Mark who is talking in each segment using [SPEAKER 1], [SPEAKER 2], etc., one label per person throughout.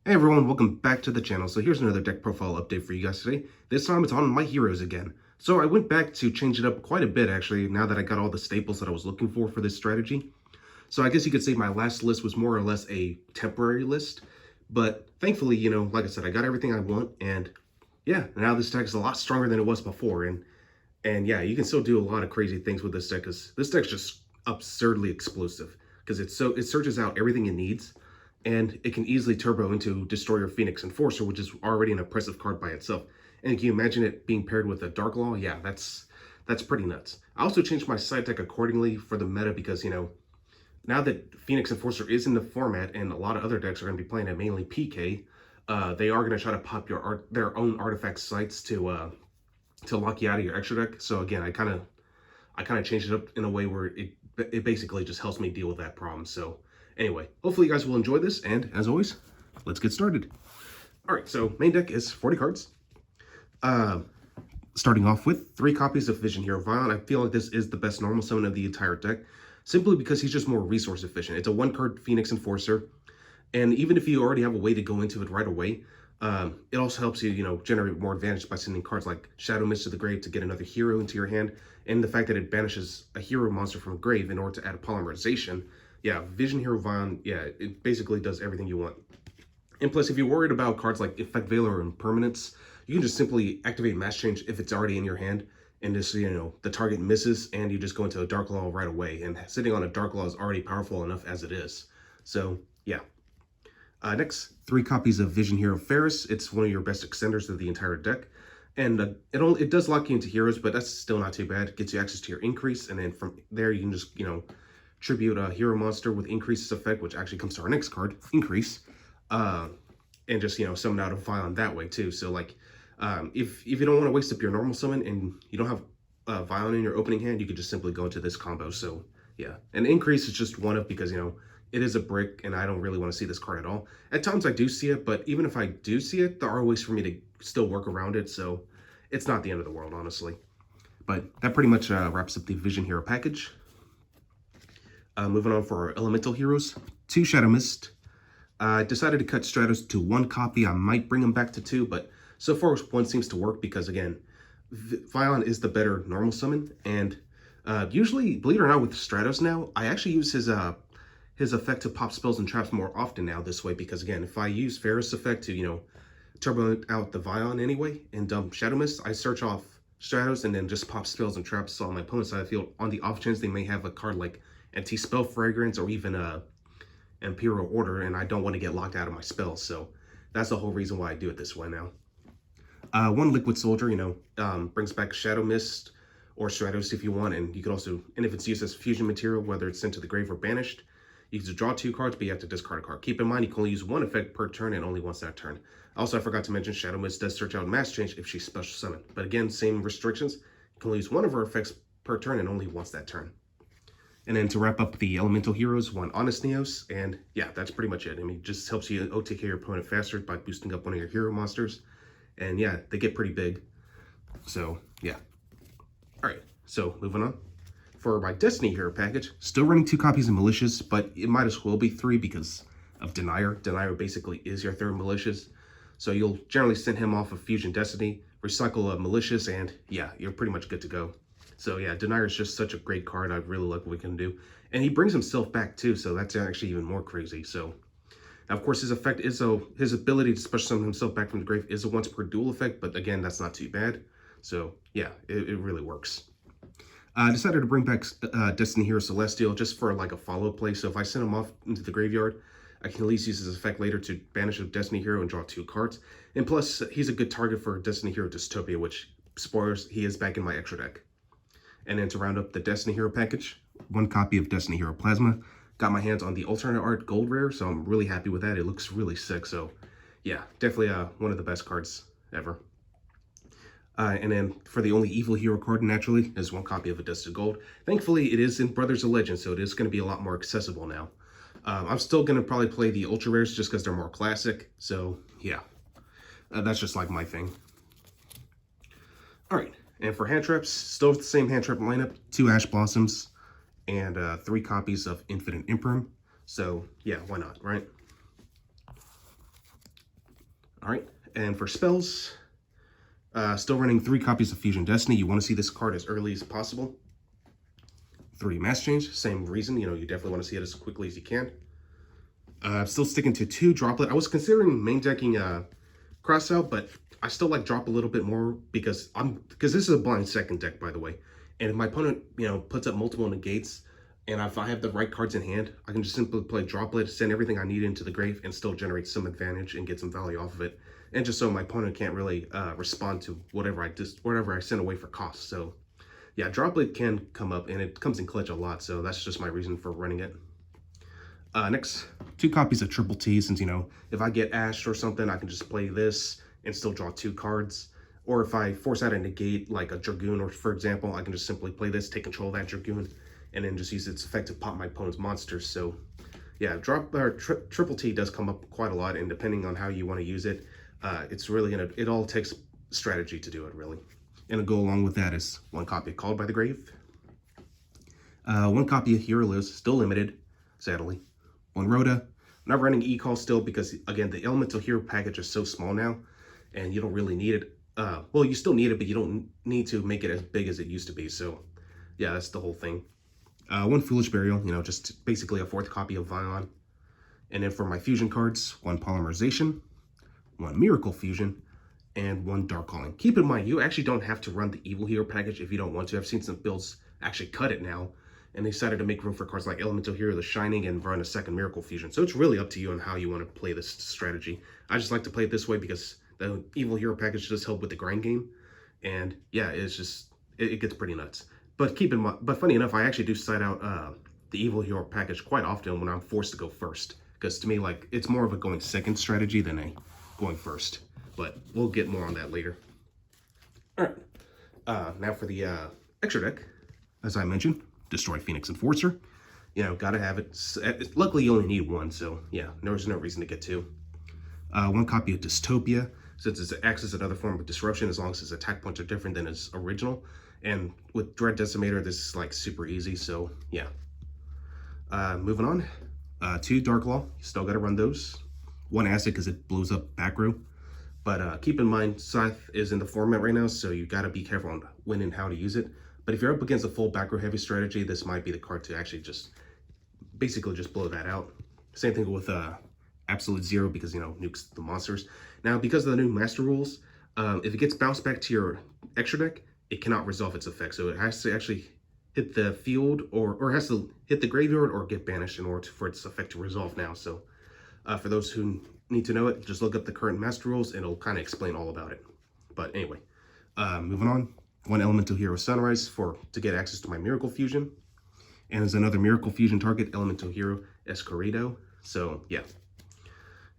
[SPEAKER 1] Hey everyone, welcome back to the channel. So here's another deck profile update for you guys today. This time it's on my heroes again. So I went back to change it up quite a bit actually, now that I got all the staples that I was looking for this strategy. So I guess you could say my last list was more or less a temporary list. But thankfully, like I said, I got everything I want. And yeah, now this deck is a lot stronger than it was before. And yeah, you can still do a lot of crazy things with this deck because this deck's just absurdly explosive. Because it searches out everything it needs. And it can easily turbo into Destroyer, Phoenix, Enforcer, which is already an impressive card by itself. And can you imagine it being paired with a Dark Law? Yeah, that's pretty nuts. I also changed my side deck accordingly for the meta because, now that Phoenix Enforcer is in the format and a lot of other decks are going to be playing it mainly PK, they are going to try to pop their own artifact sites to lock you out of your extra deck. So again, I kind of changed it up in a way where it basically just helps me deal with that problem. So anyway, hopefully you guys will enjoy this, and as always, let's get started. All right, so main deck is 40 cards. Starting off with 3 copies of Vision Hero Vion. I feel like this is the best normal summon of the entire deck, simply because he's just more resource efficient. It's a 1-card Phoenix Enforcer, and even if you already have a way to go into it right away, it also helps you, generate more advantage by sending cards like Shadow Mist to the grave to get another hero into your hand, and the fact that it banishes a hero monster from the grave in order to add a polymerization. Yeah, Vision Hero Vion, yeah, it basically does everything you want. And plus, if you're worried about cards like Effect Veiler or Impermanence, you can just simply activate Mass Change if it's already in your hand, and just, the target misses, and you just go into a Dark Law right away. And sitting on a Dark Law is already powerful enough as it is. So, yeah. Next, 3 copies of Vision Hero Ferris. It's one of your best extenders of the entire deck. And it does lock you into heroes, but that's still not too bad. It gets you access to your increase, and then from there you can just, tribute a hero monster with increases effect, which actually comes to our next card, increase, and just summon out a Vion that way too. So like, if you don't want to waste up your normal summon and you don't have Vion in your opening hand, you could just simply go into this combo. So yeah, and increase is just one of, because it is a brick, and I don't really want to see this card at all. At times I do see it, but even if I do see it, there are ways for me to still work around it. So it's not the end of the world, honestly. But that pretty much wraps up the Vision Hero package. Moving on for our elemental heroes, 2 Shadow Mist. I decided to cut Stratos to 1 copy. I might bring them back to 2, but so far 1 seems to work because, again, Vion is the better normal summon. And usually, believe it or not, with Stratos now, I actually use his effect to pop spells and traps more often now this way, because, again, if I use Ferris effect to, turbo out the Vion anyway and dump Shadow Mist, I search off Stratos and then just pop spells and traps on my opponent's side of the field on the off chance they may have a card like Anti-Spell Fragrance or even Imperial Order, and I don't want to get locked out of my spells. So that's the whole reason why I do it this way now. 1 Liquid Soldier, brings back Shadow Mist or Stratos if you want, and you could also, and if it's used as fusion material, whether it's sent to the grave or banished, you can draw 2 cards, but you have to discard a card. Keep in mind, you can only use 1 effect per turn and only once that turn. Also, I forgot to mention, Shadow Mist does search out Mass Change if she's special summoned. But again, same restrictions. You can only use 1 of her effects per turn and only once that turn. And then to wrap up the elemental heroes, 1 Honest Neos, and yeah, that's pretty much it. I mean, it just helps you take care of your opponent faster by boosting up one of your hero monsters. And yeah, they get pretty big. So yeah. All right, so moving on. For my Destiny Hero package, still running 2 copies of Malicious, but it might as well be 3 because of Denier. Denier basically is your 3rd Malicious. So you'll generally send him off of Fusion Destiny, recycle a Malicious, and yeah, you're pretty much good to go. So yeah, Denier is just such a great card. I really like what we can do. And he brings himself back too, so that's actually even more crazy. So now, of course, his effect is his ability to special summon himself back from the grave is a once per duel effect, but again, that's not too bad. So yeah, it really works. I decided to bring back Destiny Hero Celestial just for like a follow play. So if I send him off into the graveyard, I can at least use his effect later to banish a Destiny Hero and draw 2 cards. And plus, he's a good target for Destiny Hero Dystopia, which, spoilers, he is back in my extra deck. And then to round up the Destiny Hero package, 1 copy of Destiny Hero Plasma. Got my hands on the alternate art gold rare, so I'm really happy with that. It looks really sick, so yeah, definitely one of the best cards ever. And then for the only evil hero card, naturally, is 1 copy of Adestia Gold. Thankfully, it is in Brothers of Legend, so it is going to be a lot more accessible now. I'm still going to probably play the ultra rares just because they're more classic, so yeah, that's just like my thing. All right. And for hand traps, still the same hand trap lineup, 2 Ash Blossoms and 3 copies of Infinite Imperm. So yeah, why not, right? All right, and for spells, still running 3 copies of Fusion Destiny. You want to see this card as early as possible. 3 Mass Change, same reason, you definitely want to see it as quickly as you can. Still sticking to 2 Droplet. I was considering main decking Crossout, but I still like Drop a little bit more because this is a blind second deck, by the way. And if my opponent, puts up multiple negates, and if I have the right cards in hand, I can just simply play Droplet, send everything I need into the grave, and still generate some advantage and get some value off of it. And just so my opponent can't really respond to whatever I send away for cost. So yeah, Droplet can come up, and it comes in clutch a lot. So that's just my reason for running it. Next, 2 copies of Triple T, since, if I get Ashed or something, I can just play this and still draw 2 cards. Or if I force out a negate, like a Dragoon, or for example, I can just simply play this, take control of that Dragoon, and then just use its effect to pop my opponent's monsters. So yeah, Triple T does come up quite a lot, and depending on how you want to use it, it's really it all takes strategy to do it, really. And to go along with that is 1 copy of Called by the Grave, 1 copy of Hero Lives, still limited, sadly. 1 Rhoda. I'm not running E-Call still because, again, the Elemental Hero package is so small now, and you don't really need it. Well, you still need it, but you don't need to make it as big as it used to be. So yeah, that's the whole thing. 1 Foolish Burial, just basically a 4th copy of Vion. And then for my fusion cards, 1 Polymerization, 1 Miracle Fusion, and 1 Dark Calling. Keep in mind, you actually don't have to run the Evil Hero package if you don't want to. I've seen some builds actually cut it now, and they decided to make room for cards like Elemental Hero, The Shining, and run a 2nd Miracle Fusion. So it's really up to you on how you want to play this strategy. I just like to play it this way because the Evil Hero package does help with the grind game. And yeah, it's just, it gets pretty nuts. But keep in mind, but funny enough, I actually do side out the Evil Hero package quite often when I'm forced to go first. Because to me, like, it's more of a going second strategy than a going first. But we'll get more on that later. All right. Now for the extra deck, as I mentioned, Destroy Phoenix Enforcer. Gotta have it. Luckily, you only need 1, so yeah, there's no reason to get 2. 1 copy of Dystopia, since it acts as another form of disruption as long as its attack points are different than its original. And with Dread Decimator, this is like super easy, so yeah. Moving on. 2 Dark Law, you still gotta run those. 1 Acid because it blows up back row. But keep in mind, Scythe is in the format right now, so you gotta be careful on when and how to use it. But if you're up against a full back row heavy strategy, this might be the card to actually basically just blow that out. Same thing with Absolute Zero because, nukes the monsters. Now, because of the new master rules, if it gets bounced back to your extra deck, it cannot resolve its effect. So it has to actually hit the field or has to hit the graveyard or get banished in order for its effect to resolve now. So for those who need to know it, just look up the current master rules and it'll kind of explain all about it. But anyway, moving on. 1 Elemental Hero Sunrise to get access to my Miracle Fusion. And there's another Miracle Fusion target, Elemental Hero Escorido. So yeah.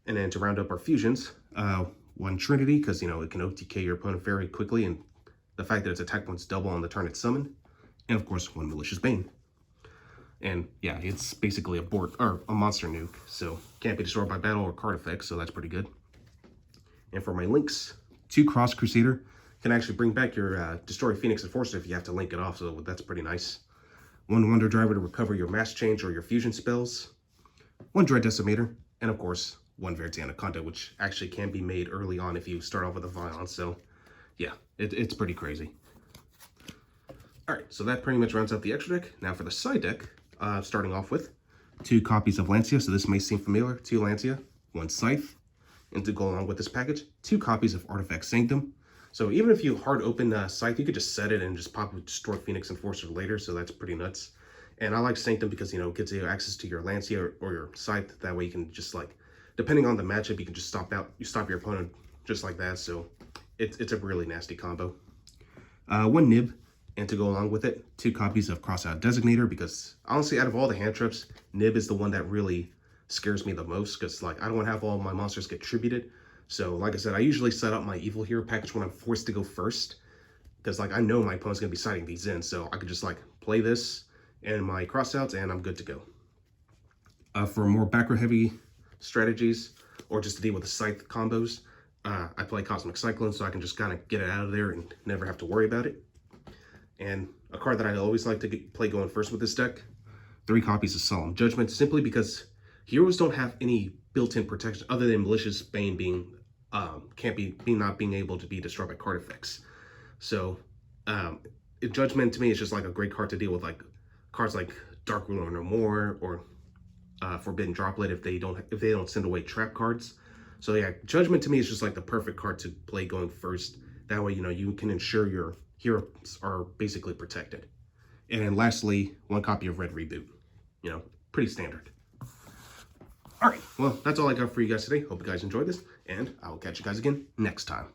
[SPEAKER 1] And then to round up our fusions, 1 Trinity, because, it can OTK your opponent very quickly, and the fact that its attack points double on the turn it's summoned. And of course, 1 Malicious Bane. And yeah, it's basically a monster nuke, so can't be destroyed by battle or card effects, so that's pretty good. And for my links, 2 Cross Crusader, can actually bring back your Destroy Phoenix Enforcer if you have to link it off, so that's pretty nice. 1 Wonder Driver to recover your Mass Change or your fusion spells. 1 Dread Decimator, and of course, 1 Verite Anaconda, which actually can be made early on if you start off with a Vion. So yeah, it's pretty crazy. All right, so that pretty much rounds out the extra deck. Now for the side deck, starting off with 2 copies of Lancia. So this may seem familiar. 2 Lancia, 1 Scythe. And to go along with this package, 2 copies of Artifact Sanctum. So even if you hard open Scythe, you could just set it and just pop with Destroy Phoenix Enforcer later. So that's pretty nuts. And I like Sanctum because, it gives you access to your Lancia or your Scythe. That way you can just, like, depending on the matchup, you can just stop your opponent just like that. So it's a really nasty combo. 1 Nib, and to go along with it, 2 copies of Crossout Designator, because honestly, out of all the hand traps, Nib is the one that really scares me the most, because, like, I don't want to have all my monsters get tributed. So like I said, I usually set up my Evil Hero package when I'm forced to go first, because, like, I know my opponent's gonna be siding these in, so I could just, like, play this and my Crossouts and I'm good to go. For more back row heavy strategies, or just to deal with the Scythe combos, I play Cosmic Cyclone, so I can just kind of get it out of there and never have to worry about it. And a card that I always like to play going first with this deck, 3 copies of Solemn Judgment, simply because heroes don't have any built-in protection other than Malicious Bane being can't be not being able to be destroyed by card effects. So Judgment to me is just like a great card to deal with, like cards like Dark Ruler No More or Forbidden Droplet if they don't send away trap cards. So yeah, Judgment to me is just like the perfect card to play going first. That way, you can ensure your heroes are basically protected. And then lastly, 1 copy of Red Reboot. Pretty standard. All right, well, that's all I got for you guys today. Hope you guys enjoyed this, and I will catch you guys again next time.